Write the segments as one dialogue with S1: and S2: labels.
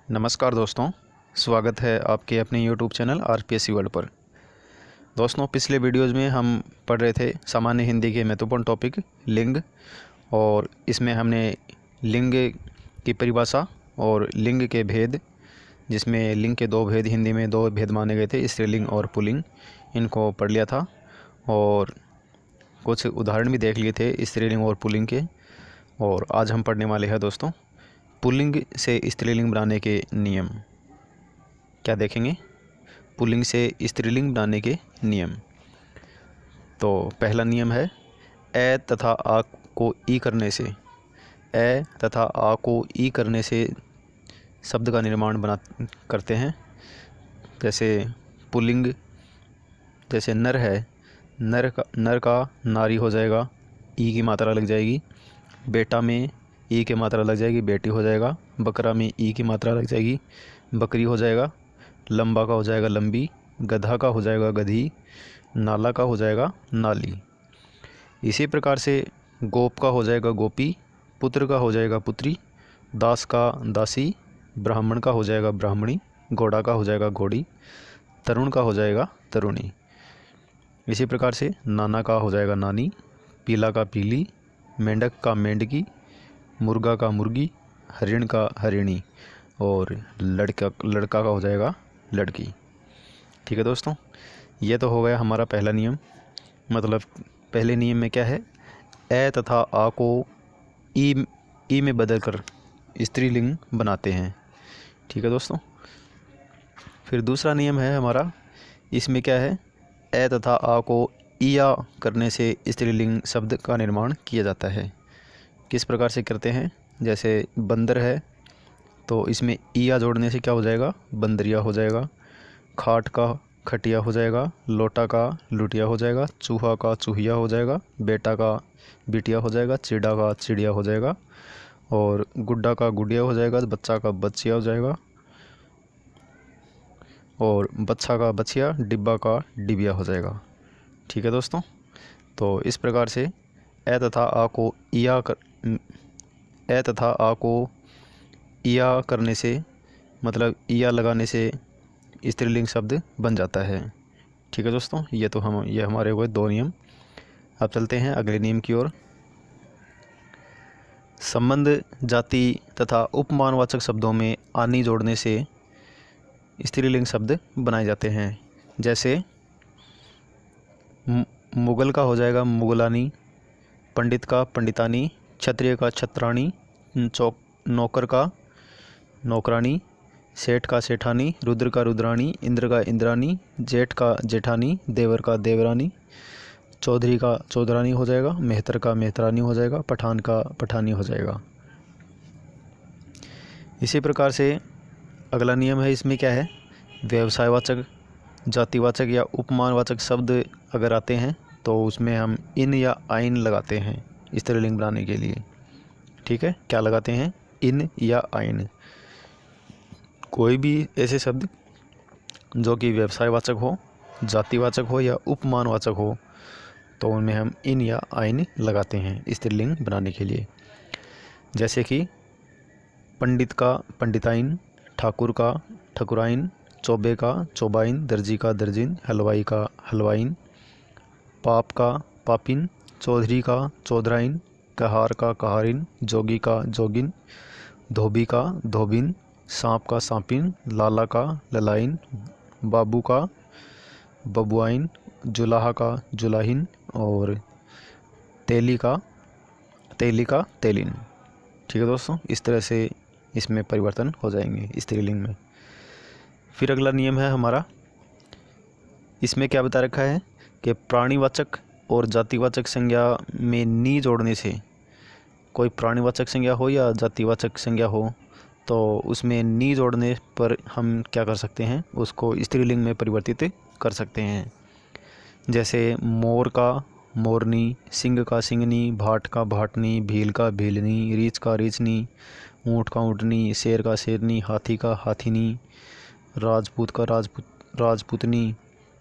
S1: नमस्कार दोस्तों, स्वागत है आपके अपने YouTube चैनल आरपीएससी वर्ल्ड पर। दोस्तों, पिछले वीडियोज़ में हम पढ़ रहे थे सामान्य हिंदी के महत्वपूर्ण टॉपिक लिंग, और इसमें हमने लिंग की परिभाषा और लिंग के भेद, जिसमें लिंग के दो भेद, हिंदी में दो भेद माने गए थे, स्त्रीलिंग और पुल्लिंग, इनको पढ़ लिया था और कुछ उदाहरण भी देख लिए थे स्त्रीलिंग और पुल्लिंग के। और आज हम पढ़ने वाले हैं दोस्तों पुल्लिंग से स्त्रीलिंग बनाने के नियम। क्या देखेंगे? पुल्लिंग से स्त्रीलिंग बनाने के नियम। तो पहला नियम है ए तथा आ को ई करने से, ए तथा आ को ई करने से शब्द का निर्माण करते हैं। जैसे पुल्लिंग, जैसे नर है, नर का नारी हो जाएगा, ई की मात्रा लग जाएगी। बेटा में ई की मात्रा लग जाएगी, बेटी हो जाएगा। बकरा में ई की मात्रा लग जाएगी, बकरी हो जाएगा। लंबा का हो जाएगा लंबी, गधा का हो जाएगा गधी, नाला का हो जाएगा नाली। इसी प्रकार से गोप का हो जाएगा गोपी, पुत्र का हो जाएगा पुत्री, दास का दासी, ब्राह्मण का हो जाएगा ब्राह्मणी, घोड़ा का हो जाएगा घोड़ी, तरुण का हो जाएगा तरुणी। इसी प्रकार से नाना का हो जाएगा नानी, पीला का पीली, मेंढक का मेंढकी, मुर्गा का मुर्गी, हरिण का हरिणी, और लड़का का हो जाएगा लड़की। ठीक है दोस्तों, ये तो हो गया हमारा पहला नियम। मतलब पहले नियम में क्या है, ए तथा आ को ई में बदल कर स्त्रीलिंग बनाते हैं। ठीक है दोस्तों, फिर दूसरा नियम है हमारा, इसमें क्या है, ए तथा आ को इया करने से स्त्रीलिंग शब्द का निर्माण किया जाता है। किस प्रकार से करते हैं? जैसे बंदर है तो इसमें इया जोड़ने से क्या हो जाएगा, बंदरिया हो जाएगा। खाट का खटिया हो जाएगा, लोटा का लुटिया हो जाएगा, चूहा का चूहिया हो जाएगा, बेटा का बिटिया हो जाएगा, चिड़ा का चिड़िया हो जाएगा, और गुड्डा का गुडिया हो जाएगा, बच्चा का बच्चिया हो जाएगा, और बच्चा का बच्चिया, डिब्बा का डिबिया हो जाएगा। ठीक है दोस्तों, तो इस प्रकार से ए तथा आ को इया करने से, मतलब इया लगाने से स्त्रीलिंग शब्द बन जाता है। ठीक है दोस्तों, ये हमारे हुए दो नियम। अब चलते हैं अगले नियम की ओर। संबंध, जाति तथा उपमानवाचक शब्दों में आनी जोड़ने से स्त्रीलिंग शब्द बनाए जाते हैं। जैसे मुगल का हो जाएगा मुगलानी, पंडित का पंडितानी, क्षत्रिय का छत्राणी, नौकर का नौकरानी, सेठ का सेठानी, रुद्र का रुद्राणी, इंद्र का इंद्रानी, जेठ का जेठानी, देवर का देवरानी, चौधरी का चौधरानी हो जाएगा, मेहतर का मेहतरानी हो जाएगा, पठान का पठानी हो जाएगा। इसी प्रकार से अगला नियम है, इसमें क्या है, व्यवसायवाचक, जातिवाचक या उपमानवाचक शब्द अगर आते हैं तो उसमें हम इन या आइन लगाते हैं स्त्रीलिंग बनाने के लिए। ठीक है, क्या लगाते हैं, इन या आइन। कोई भी ऐसे शब्द जो कि व्यवसायवाचक हो, जातिवाचक हो या उपमानवाचक हो, तो उनमें हम इन या आइन लगाते हैं स्त्रीलिंग बनाने के लिए। जैसे कि पंडित का पंडिताइन, ठाकुर का ठकुराइन, चौबे का चौबाइन, दर्जी का दर्जिन, हलवाई का हलवाइन, पाप का पापिन, चौधरी का चौधराइन, कहार का कहारिन, जोगी का जोगिन, धोबी का धोबिन, सांप का सांपिन, लाला का ललाइन, बाबू का बबुआइन, जुलाहा का जुलाहिन, और तेली का तेलिन। ठीक है दोस्तों, इस तरह से इसमें परिवर्तन हो जाएंगे स्त्रीलिंग में। फिर अगला नियम है हमारा, इसमें क्या बता रखा है कि प्राणीवाचक और जातिवाचक संज्ञा में नी जोड़ने से, कोई प्राणीवाचक संज्ञा हो या जातिवाचक संज्ञा हो, तो उसमें नी जोड़ने पर हम क्या कर सकते हैं, उसको स्त्रीलिंग में परिवर्तित कर सकते हैं। जैसे मोर का मोरनी, सिंह का सिंगनी, भाट का भाटनी, भील का भीलनी, रीछ का रीछनी, ऊँट का ऊँटनी, शेर का शेरनी, हाथी का हाथीनी, राजपूत का राजपूतनी,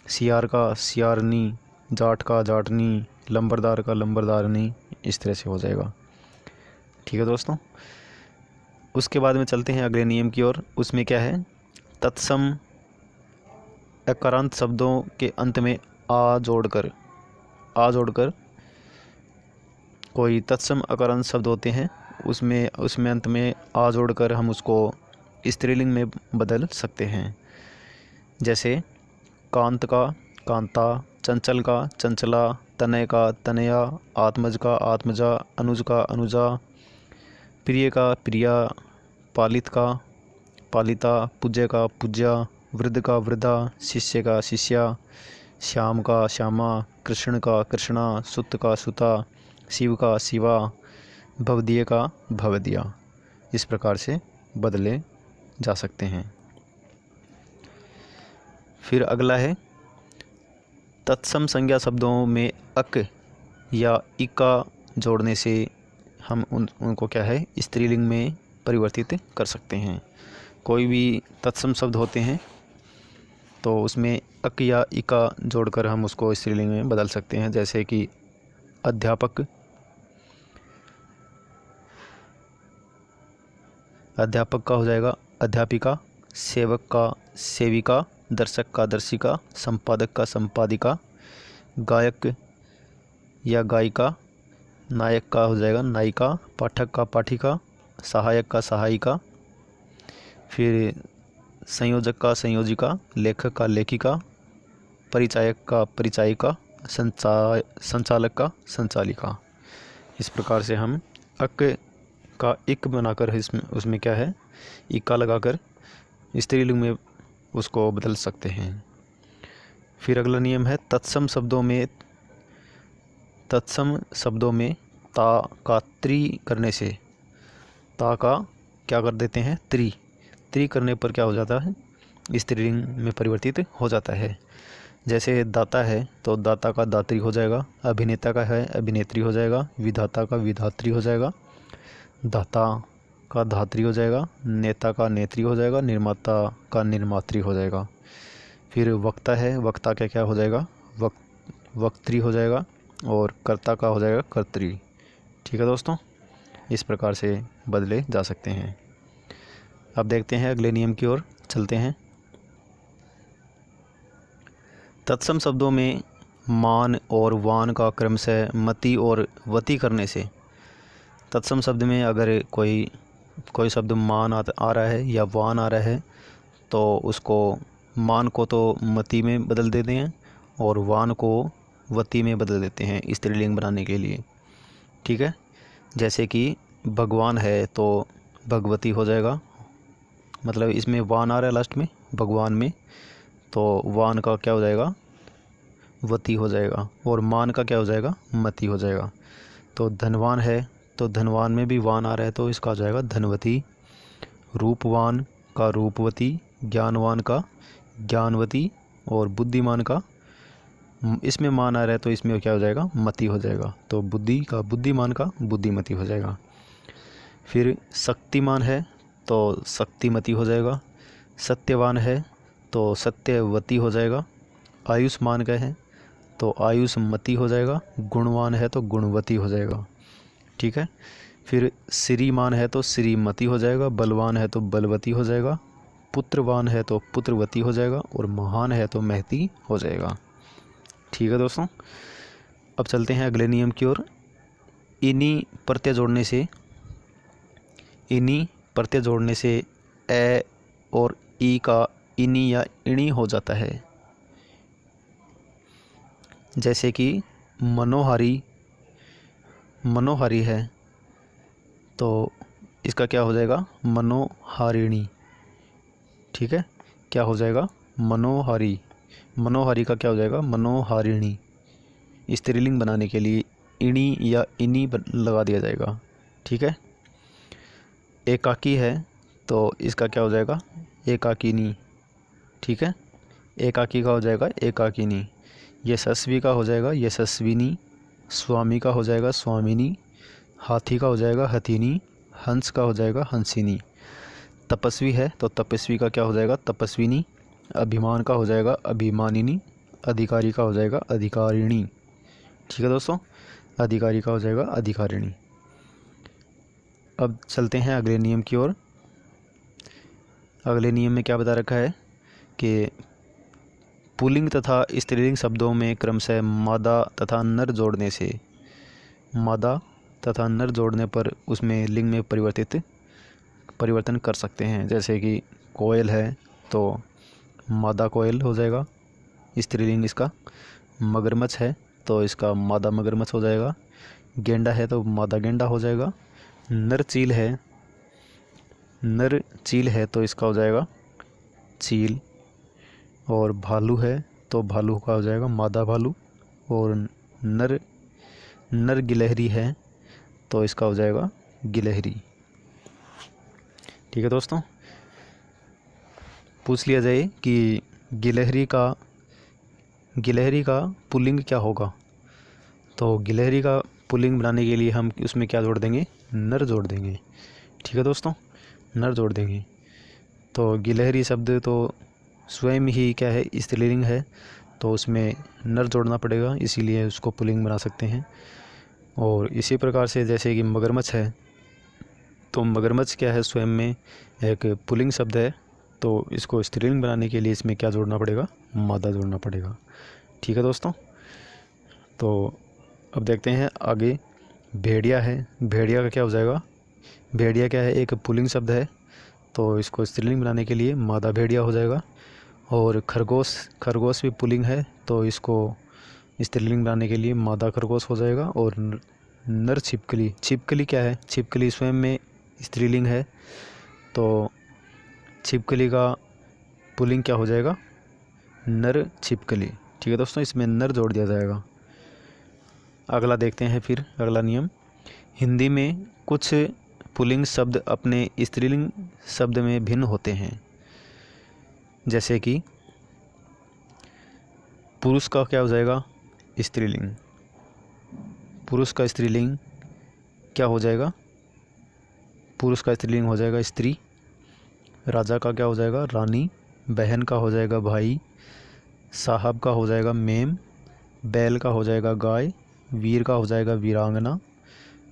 S1: सियार का सियारनी, जाट का जाटनी, लंबरदार का लंबरदारनी। इस तरह से हो जाएगा। ठीक है दोस्तों, उसके बाद में चलते हैं अगले नियम की ओर। उसमें क्या है, तत्सम अकारांत शब्दों के अंत में आ जोड़कर कोई तत्सम अकारांत शब्द होते हैं, उसमें अंत में आ जोड़कर हम उसको स्त्रीलिंग में बदल सकते हैं। जैसे कांत का कांता, चंचल का चंचला, तनय का तनया, आत्मज का आत्मजा, अनुज का अनुजा, प्रिय का प्रिया, पालित का पालिता, पूज्य का पूज्या, वृद्ध का वृद्धा, शिष्य का शिष्या, श्याम का श्यामा, कृष्ण का कृष्णा, सुत का सुता, शिव का शिवा, भवदीय का भवदिया। इस प्रकार से बदले जा सकते हैं। फिर अगला है, तत्सम संज्ञा शब्दों में अक या इका जोड़ने से हम उनको क्या है, स्त्रीलिंग में परिवर्तित कर सकते हैं। कोई भी तत्सम शब्द होते हैं तो उसमें अक या इका जोड़कर हम उसको स्त्रीलिंग में बदल सकते हैं। जैसे कि अध्यापक, अध्यापक का हो जाएगा अध्यापिका, सेवक का सेविका, दर्शक का दर्शिका, संपादक का संपादिका, गायक या गायिका, नायक का हो जाएगा नायिका, पाठक का पाठिका, सहायक का सहायिका, फिर संयोजक का संयोजिका, लेखक का लेखिका, परिचायक का परिचायिका, संचालक का संचालिका। इस प्रकार से हम अक का इक बनाकर उसमें क्या है, इक्का लगाकर स्त्रीलिंग में उसको बदल सकते हैं। फिर अगला नियम है, तत्सम शब्दों में ता का त्रि करने से, ता का क्या कर देते हैं, त्रि करने पर क्या हो जाता है, स्त्रीलिंग में परिवर्तित हो जाता है। जैसे दाता है तो दाता का दात्री हो जाएगा, अभिनेता का है अभिनेत्री हो जाएगा, विधाता का विधात्री हो जाएगा, दाता का धात्री हो जाएगा, नेता का नेत्री हो जाएगा, निर्माता का निर्मात्री हो जाएगा। फिर वक्ता है, वक्ता का क्या हो जाएगा, वक्त्री हो जाएगा, और कर्ता का हो जाएगा कर्त्री। ठीक है दोस्तों, इस प्रकार से बदले जा सकते हैं। अब देखते हैं अगले नियम की ओर चलते हैं। तत्सम शब्दों में मान और वान का क्रमशः मति और वति करने से, तत्सम शब्द में अगर कोई शब्द मान आ रहा है या वान आ रहा है तो उसको मान को तो मति में बदल देते हैं और वान को वति में बदल देते हैं स्त्रीलिंग बनाने के लिए। ठीक है, जैसे कि भगवान है तो भगवती हो जाएगा, मतलब इसमें वान आ रहा है लास्ट में भगवान में, तो वान का क्या हो जाएगा, वती हो जाएगा, और मान का क्या हो जाएगा, मति हो जाएगा। तो धनवान है तो धनवान में भी वान आ रहा है तो इसका हो जाएगा धनवती, रूपवान का रूपवती, ज्ञानवान का ज्ञानवती, और बुद्धिमान का इसमें मान आ रहा है तो इसमें क्या हो जाएगा, मति हो जाएगा। तो बुद्धि का बुद्धिमान का बुद्धिमती हो जाएगा। फिर शक्तिमान है तो शक्तिमती हो जाएगा, सत्यवान है तो सत्यवती हो जाएगा, आयुष्मान का है तो आयुष्मती हो जाएगा, गुणवान है तो गुणवती हो जाएगा। ठीक है, फिर श्रीमान है तो श्रीमती हो जाएगा, बलवान है तो बलवती हो जाएगा, पुत्रवान है तो पुत्रवती हो जाएगा, और महान है तो महती हो जाएगा। ठीक है दोस्तों, अब चलते हैं अगले नियम की ओर। इन्हीं प्रत्यय जोड़ने से ए और ई का इनी या इणी हो जाता है। जैसे कि मनोहारी है तो इसका क्या हो जाएगा, मनोहारिणी। ठीक है, क्या हो जाएगा, मनोहारी का क्या हो जाएगा, मनोहारिणी। स्त्रीलिंग बनाने के लिए इणी या इनी लगा दिया जाएगा। ठीक है, एकाकी है तो इसका क्या हो जाएगा, एकाकिनी। ठीक है, एकाकी का हो जाएगा एकाकिनी, यशस्वी का हो जाएगा यशस्विनी, स्वामी का हो जाएगा स्वामिनी, हाथी का हो जाएगा हथिनी, हंस का हो जाएगा हंसिनी। तपस्वी है तो तपस्वी का क्या हो जाएगा, तपस्विनी, अभिमान का हो जाएगा अभिमानिनी, अधिकारी का हो जाएगा अधिकारिणी। ठीक है दोस्तों, अधिकारी का हो जाएगा अधिकारिणी। अब चलते हैं अगले नियम की ओर। अगले नियम में क्या बता रखा है कि पुल्लिंग तथा स्त्रीलिंग शब्दों में क्रमशः मादा तथा नर जोड़ने से, मादा तथा नर जोड़ने पर उसमें लिंग में परिवर्तन कर सकते हैं। जैसे कि कोयल है तो मादा कोयल हो जाएगा स्त्रीलिंग इसका, मगरमच्छ है तो इसका मादा मगरमच्छ हो जाएगा, गेंडा है तो मादा गेंडा हो जाएगा, नर चील है तो इसका हो जाएगा चील, और भालू है तो भालू का हो जाएगा मादा भालू, और नर गिलहरी है तो इसका हो जाएगा गिलहरी। ठीक है दोस्तों, पूछ लिया जाए कि गिलहरी का पुल्लिंग क्या होगा, तो गिलहरी का पुल्लिंग बनाने के लिए हम उसमें क्या जोड़ देंगे, नर जोड़ देंगे। ठीक है दोस्तों, नर जोड़ देंगे। तो गिलहरी शब्द तो स्वयं ही क्या है, स्त्रीलिंग है, तो उसमें नर जोड़ना पड़ेगा, इसीलिए उसको पुल्लिंग बना सकते हैं। और इसी प्रकार से जैसे कि मगरमच्छ है तो मगरमच्छ क्या है, स्वयं में एक पुल्लिंग शब्द है, तो इसको स्त्रीलिंग बनाने के लिए इसमें क्या जोड़ना पड़ेगा, मादा जोड़ना पड़ेगा। ठीक है दोस्तों, तो अब देखते हैं आगे। भेड़िया है, भेड़िया का क्या हो जाएगा, भेड़िया क्या है, एक पुल्लिंग शब्द है, तो इसको स्त्रीलिंग बनाने के लिए मादा भेड़िया हो जाएगा। और खरगोश भी पुल्लिंग है, तो इसको स्त्रीलिंग बनाने के लिए मादा खरगोश हो जाएगा। और नर छिपकली क्या है, छिपकली स्वयं में स्त्रीलिंग है, तो छिपकली का पुल्लिंग क्या हो जाएगा, नर छिपकली। ठीक है दोस्तों, इसमें नर जोड़ दिया जाएगा। अगला देखते हैं फिर अगला नियम। हिंदी में कुछ पुल्लिंग शब्द अपने स्त्रीलिंग शब्द में भिन्न होते हैं। जैसे कि पुरुष का क्या हो जाएगा, स्त्रीलिंग, पुरुष का स्त्रीलिंग क्या हो जाएगा, पुरुष का स्त्रीलिंग हो जाएगा स्त्री। राजा का क्या हो जाएगा, रानी। बहन का हो जाएगा भाई। साहब का हो जाएगा मेम। बैल का हो जाएगा गाय। वीर का हो जाएगा वीरांगना।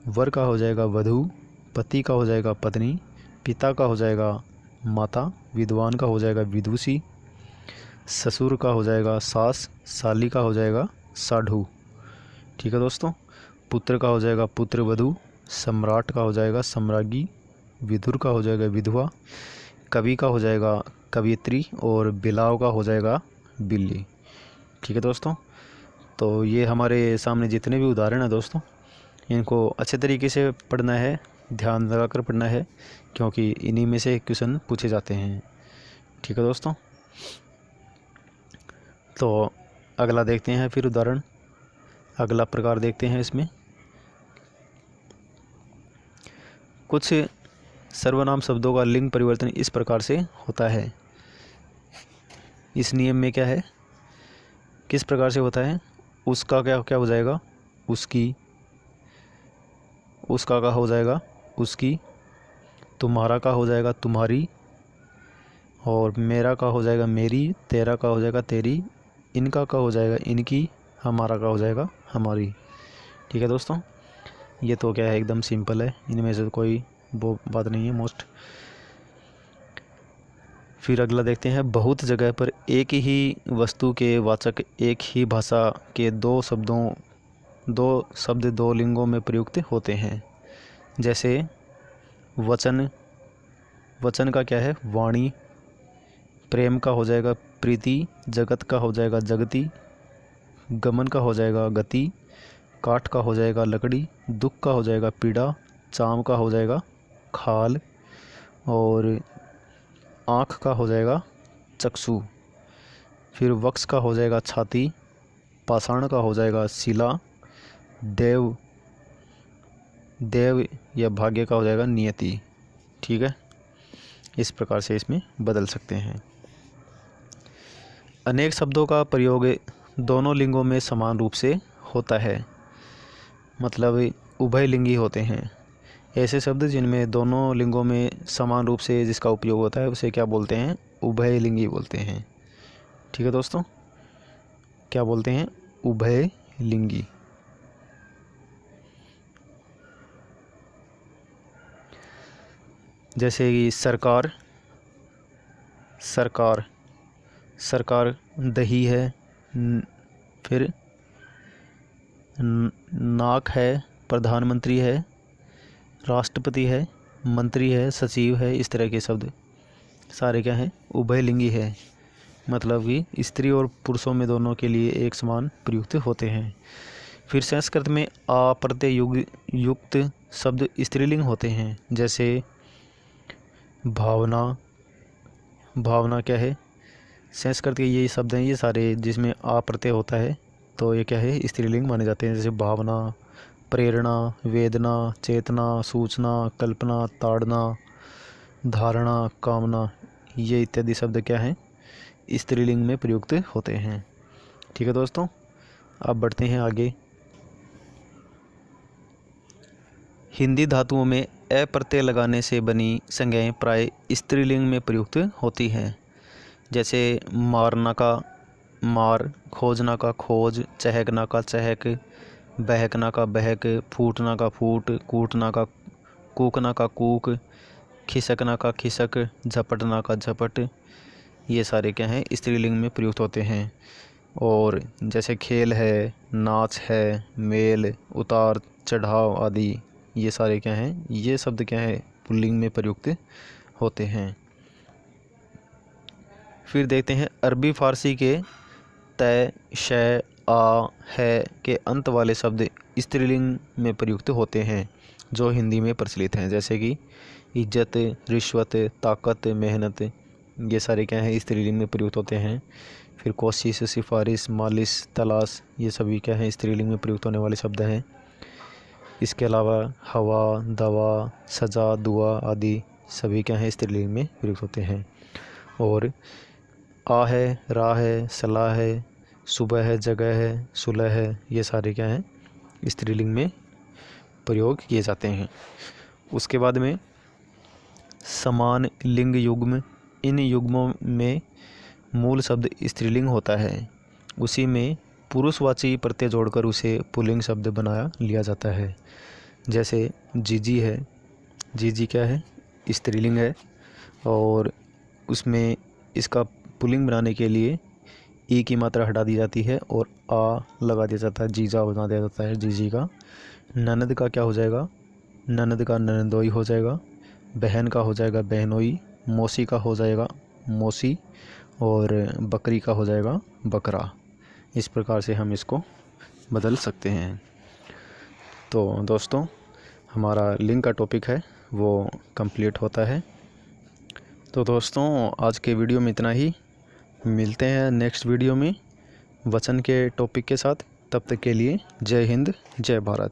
S1: वर का हो जाएगा वधू। पति का हो जाएगा पत्नी। पिता का हो जाएगा माता। विद्वान का हो जाएगा विदुषी। ससुर का हो जाएगा सास। साली का हो जाएगा साढ़ू। ठीक है दोस्तों, पुत्र का हो जाएगा पुत्र वधू। सम्राट का हो जाएगा सम्राज्ञी। विधुर का हो जाएगा विधवा। कवि का हो जाएगा कवियत्री। और बिलाव का हो जाएगा बिल्ली। ठीक है दोस्तों, तो ये हमारे सामने जितने भी उदाहरण हैं दोस्तों, इनको अच्छे तरीके से पढ़ना है, ध्यान लगाकर पढ़ना है, क्योंकि इन्हीं में से क्वेश्चन पूछे जाते हैं। ठीक है दोस्तों, तो अगला देखते हैं फिर उदाहरण। अगला प्रकार देखते हैं इसमें। कुछ सर्वनाम शब्दों का लिंग परिवर्तन इस प्रकार से होता है। इस नियम में क्या है, किस प्रकार से होता है, उसका क्या क्या हो जाएगा, उसकी। उसका का हो जाएगा उसकी। तुम्हारा का हो जाएगा तुम्हारी। और मेरा का हो जाएगा मेरी। तेरा का हो जाएगा तेरी। इनका का हो जाएगा इनकी। हमारा का हो जाएगा हमारी। ठीक है दोस्तों, ये तो क्या है, एकदम सिंपल है, इनमें से कोई वो बात नहीं है मोस्ट। फिर अगला देखते हैं। बहुत जगह पर एक ही वस्तु के वाचक एक ही भाषा के दो शब्द दो लिंगों में प्रयुक्त होते हैं। जैसे वचन का क्या है, वाणी। प्रेम का हो जाएगा प्रीति। जगत का हो जाएगा जगती। गमन का हो जाएगा गति। काठ का हो जाएगा लकड़ी। दुख का हो जाएगा पीड़ा। चाम का हो जाएगा खाल। और आँख का हो जाएगा चक्षु। फिर वक्ष का हो जाएगा छाती। पाषाण का हो जाएगा शिला। देव या भाग्य का हो जाएगा नियति। ठीक है, इस प्रकार से इसमें बदल सकते हैं। अनेक शब्दों का प्रयोग दोनों लिंगों में समान रूप से होता है, मतलब उभयलिंगी होते हैं। ऐसे शब्द जिनमें दोनों लिंगों में समान रूप से जिसका उपयोग होता है उसे क्या बोलते हैं, उभयलिंगी बोलते हैं। ठीक है दोस्तों, क्या बोलते हैं, उभयलिंगी। जैसे कि सरकार, सरकार, सरकार दही है। फिर नाक है, प्रधानमंत्री है, राष्ट्रपति है, मंत्री है, सचिव है। इस तरह के शब्द सारे क्या हैं, उभयलिंगी है, मतलब कि स्त्री और पुरुषों में दोनों के लिए एक समान प्रयुक्त होते हैं। फिर संस्कृत में आ प्रत्यय युक्त शब्द स्त्रीलिंग होते हैं, जैसे भावना। भावना क्या है, संस्कृत के ये शब्द हैं ये सारे जिसमें आ प्रत्यय होता है, तो ये क्या है, स्त्रीलिंग माने जाते हैं। जैसे भावना, प्रेरणा, वेदना, चेतना, सूचना, कल्पना, ताड़ना, धारणा, कामना, ये इत्यादि शब्द क्या हैं, स्त्रीलिंग में प्रयुक्त होते हैं। ठीक है दोस्तों, अब बढ़ते हैं आगे। हिंदी धातुओं में अ प्रत्यय लगाने से बनी संज्ञाएं प्राय स्त्रीलिंग में प्रयुक्त होती हैं। जैसे मारना का मार, खोजना का खोज, चहकना का चहक, बहकना का बहक, फूटना का फूट, कूटना का कूकना का कूक, खिसकना का खिसक, झपटना का झपट, ये सारे क्या हैं, स्त्रीलिंग में प्रयुक्त होते हैं। और जैसे खेल है, नाच है, मेल, उतार चढ़ाव आदि, ये सारे क्या हैं, ये शब्द क्या है, पुल्लिंग में प्रयुक्त होते हैं। फिर देखते हैं अरबी फारसी के तय, शय, आ, है के अंत वाले शब्द स्त्रीलिंग में प्रयुक्त होते हैं जो हिंदी में प्रचलित हैं। जैसे कि इज्जत, रिश्वत, ताकत, मेहनत, ये सारे क्या हैं, स्त्रीलिंग में प्रयुक्त होते हैं। फिर कोशिश, सिफारिश, मालिश, तलाश, ये सभी क्या हैं, स्त्रीलिंग में प्रयुक्त होने वाले शब्द हैं। इसके अलावा हवा, दवा, सजा, दुआ आदि सभी क्या हैं, स्त्रीलिंग में प्रयुक्त होते हैं। और आ है, रा है, सलाह है, सुबह है, जगह है, सुलह है, ये सारे क्या हैं, स्त्रीलिंग में प्रयोग किए जाते हैं। उसके बाद में समान लिंग युग्म, इन युग्मों में मूल शब्द स्त्रीलिंग होता है, उसी में पुरुषवाची प्रत्यय जोड़कर उसे पुल्लिंग शब्द बनाया लिया जाता है। जैसे जीजी है, जीजी क्या है, स्त्रीलिंग है, और उसमें इसका पुल्लिंग बनाने के लिए ई की मात्रा हटा दी जाती है और आ लगा दिया जाता है, जीजा बना दिया जाता है जीजी का। ननद का क्या हो जाएगा, ननद का ननदोई हो जाएगा। बहन का हो जाएगा बहनोई। मौसी का हो जाएगा मौसी, और बकरी का हो जाएगा बकरा। इस प्रकार से हम इसको बदल सकते हैं। तो दोस्तों, हमारा लिंग का टॉपिक है वो कंप्लीट होता है। तो दोस्तों, आज के वीडियो में इतना ही। मिलते हैं नेक्स्ट वीडियो में वचन के टॉपिक के साथ। तब तक के लिए जय हिंद, जय भारत।